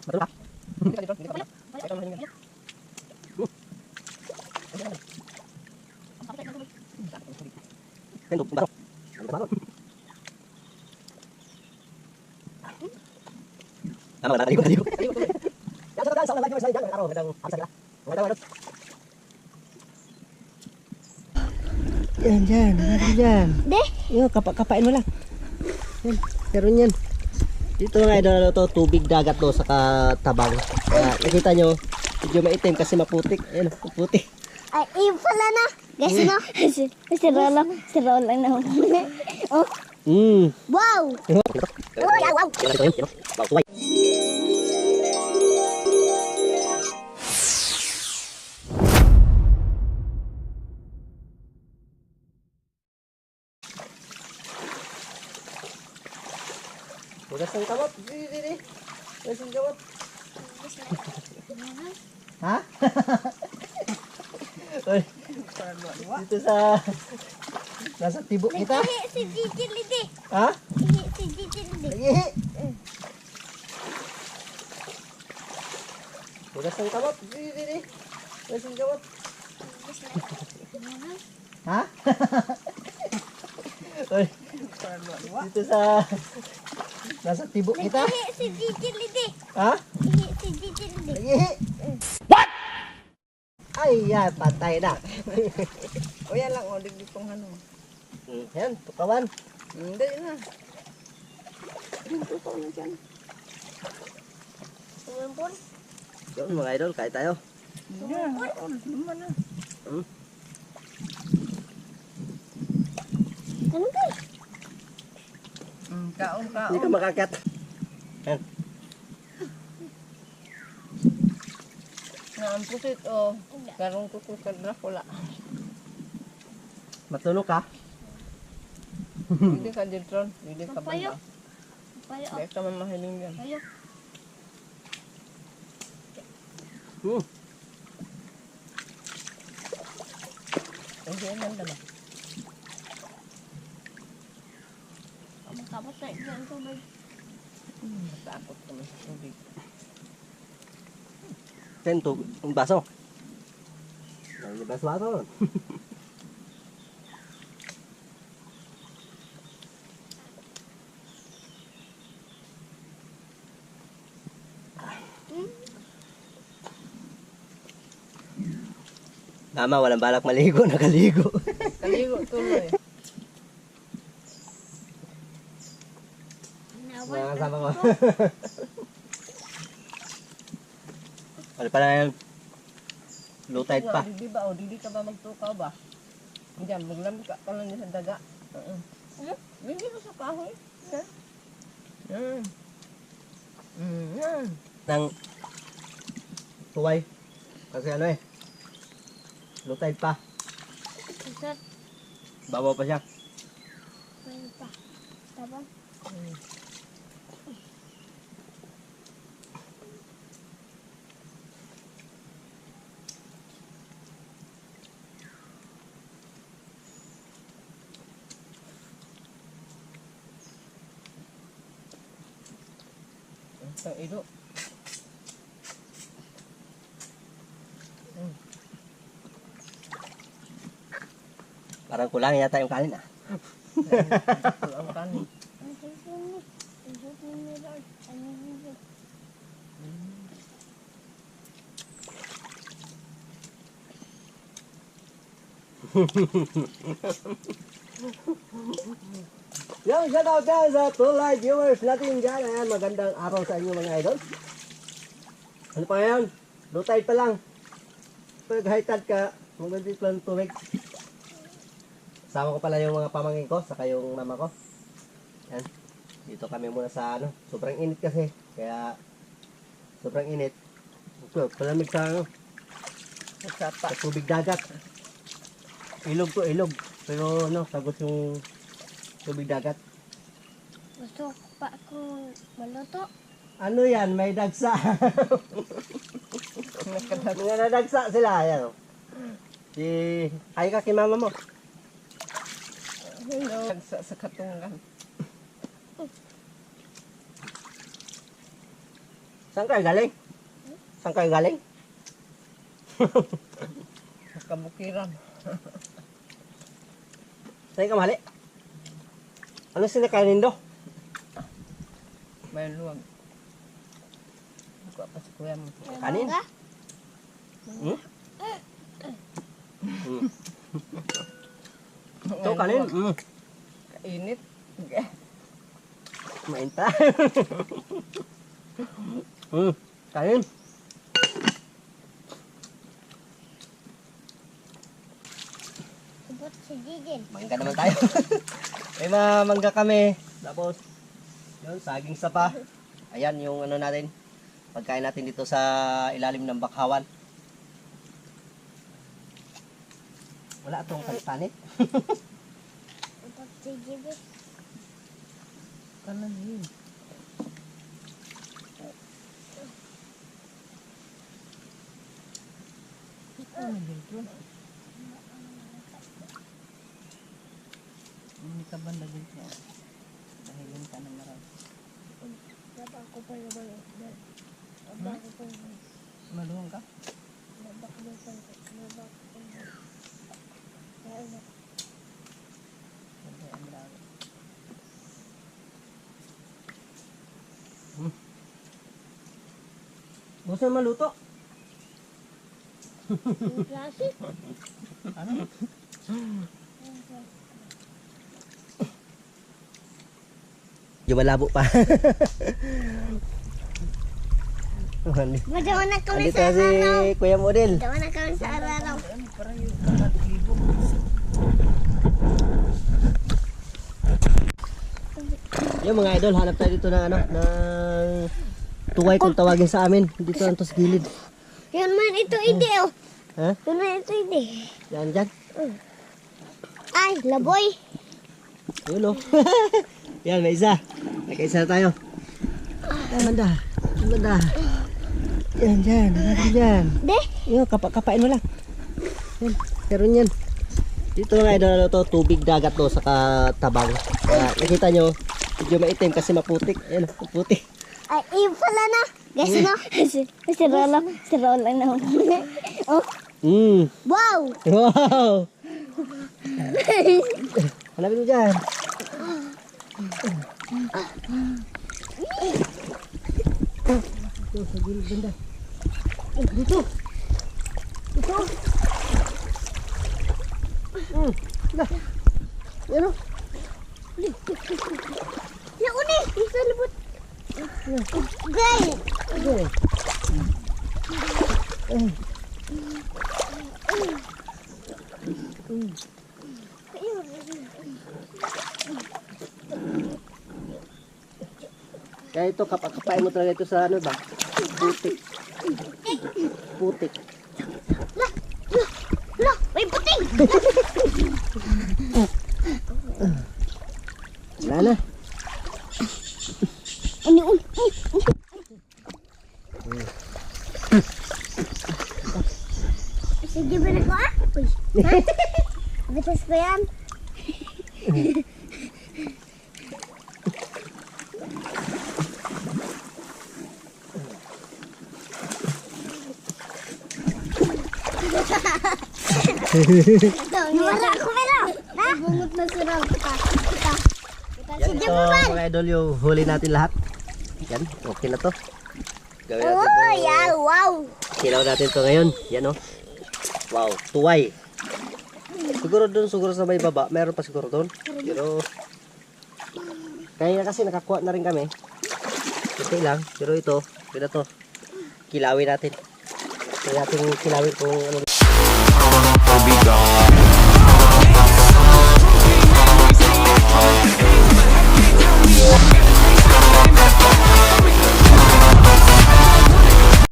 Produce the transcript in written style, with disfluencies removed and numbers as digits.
Matulog ka? Hindi ka dito. Ikaw mahiling yan. Tento, barok. Barok. Tama, nakaligo. Yan, sa mga viewers na dyan. Araw, magandang hapsa nila. Magandang. Yan, dyan. Natin dyan. De? Yung, kapain mo lang. Yan, meron yan. Dito nga idol, to tubig dagat to sa katabang. Nakita nyo, medyo maitim kasi maputik. Ayun, maputik. Ay, iyo pala na. Guys, no? Si Rolo lang na. Oh, wow! Wow! Wow, suway. Ugas ng kamot. Didi. Ugas ng kamot. Ha? Uy, dito sa nasa tibok kita. Ihi si Gigi Lidi. Ha? Ihi si Gigi Lidi. Lagi. Ugas ng kamot. Didi. Ugas ng kamot. Ha? Uy, dito sa nasa tibok kita. Ihi si Gigi Lidi. Ha? Ihi si Gigi Lidi. Lagi. What? Ay, yan, patay na. O yan lang, o, digditong ano. Yan, tukawan. Hindi na. Dito pa na dyan. Sumumpon. Yun mga idol, kahit tayo. Hindi na, oras naman na. Ano ba? Kaon. Hindi ka makakat. Yan. Naampusit, o. Karong tutukan na pula. Matulog ka? Hindi ka, Jiltron. Hindi ka ba Papayo. na? Payo. Hindi ka mamahiling yan. Payo. Hindi yan lang ba? Tapos sa ilan tubig. Matakot kami sa tubig. Tento, un baso. Ay, baso. Mama, walang balak maligo, nakaligo. Kaligo tuloy. Mga kasama ko. Wala pa na yan. Low tide pa. Di ba, o, di ka ba magtukaw ba? Diyan, maglamig ka lang sa daga. Hindi mo sa kahoy. Yan. Yan. Nang tuway. Kasi ano eh. Low tide pa. Isat. Babaw pa siya. Payo pa. Tapos. Sa ilo. Parang kulang yata yung kanin ah. Ito ang kanin. Ang susunod. Ang susunod, Lord. Ang susunod. Yung shout out dyan sa tulay viewers natin dyan. Ayan, magandang araw sa inyo mga idol. Ano pa ngayon? Low tide pa lang. Pag high tide ka, magandang lang tubig. Sama ko pala yung mga pamangkin ko, saka yung mama ko. Yan. Dito kami muna sa ano. Sobrang init kasi. Kaya, sobrang init. Palamig sa ano. Sa tubig dagat. Ilog to, ilog. Pero ano, sagot yung tubig dagat. Gusto pa akong maluto. Ano yan? May dagsa. Mga nadagsa sila. Ayan. Si... Ay ka kay mama mo. Hello. Sa katungan. Saan kayo galing? Saan kayo galing? Sa kabukiran. Saan ka mali? Ano sinakainin do? May luwag. Buka pa sa kuya mo. Kanin? Hmm? Ito kanin? Kainit. Mainta. Kanin. Subot si Jijin. Mangga naman tayo. May mga mangga kami. Tapos, yun, saging sapa. Ayan yung ano natin. Pagkain natin dito sa ilalim ng bakhawan. Wala itong kantanit. Subot si Jijin. Kanan yun. Ano dito? Hindi ka banda dito. Dahilin ka ng marami. Baba ko pa naman. Baba ko pa naman. Maluwang ka? Baba ko pa naman. Baba ko pa naman. Hindi, ang dami. Gusto na maluto? Yung klase. Ano? Yung malabo pa. Madawa na kami Andito sa si araw. Kuya Model. Madawa na kami sa araw. Ano, parang yung kakalibo. Yung mga idol, hanap tayo dito ng ano, ng tuway kung tawagin sa amin. Dito lang to sa gilid. Yun man ito ide oh. Ha? Yun man ito ide. Yan dyan. Ay, laboy. Ayun o. Yan, may isa. Nakaisa na tayo. Yan, banda. Yan, banda. Yan, dyan. Yan, dyan. De. Yun, kapain mo lang. Yan, meron yan. Dito mga idol, ano to, tubig dagat to, saka tabang. Nakita nyo, medyo maitim kasi maputik. Ayan, maputik. Ay, iyo pala na. Guys, no? Si Rolo na. Oh, wow. Wow! Hanapin mo dyan. Ito, sa gilid banda. Dito. Dito. Dah. Yan o. Yung uni, isa libot. Gay. Okay. Kaya ito, kapain mo talaga ito sa ano ba? Putik. Putik. Lo, may puting. Wala na. Ano un? Sige ba na ko ah? Uy. Ha? Bitas ko yan. Nawala ako pala. Na? Bungot na si Rob. Yan ito mga idol yung huli natin lahat. Yan, okay na to. Gawin natin Oh, to. yeah, wow. Kilaw natin to ngayon. Yan o. Wow, tuway. Siguro doon, siguro sa may baba. Meron pa siguro doon. Pero, kaya kasi nakakuha na rin kami. Okay lang. Pero ito, pwede to. Kilawin natin. Kaya natin kilawin kung ano.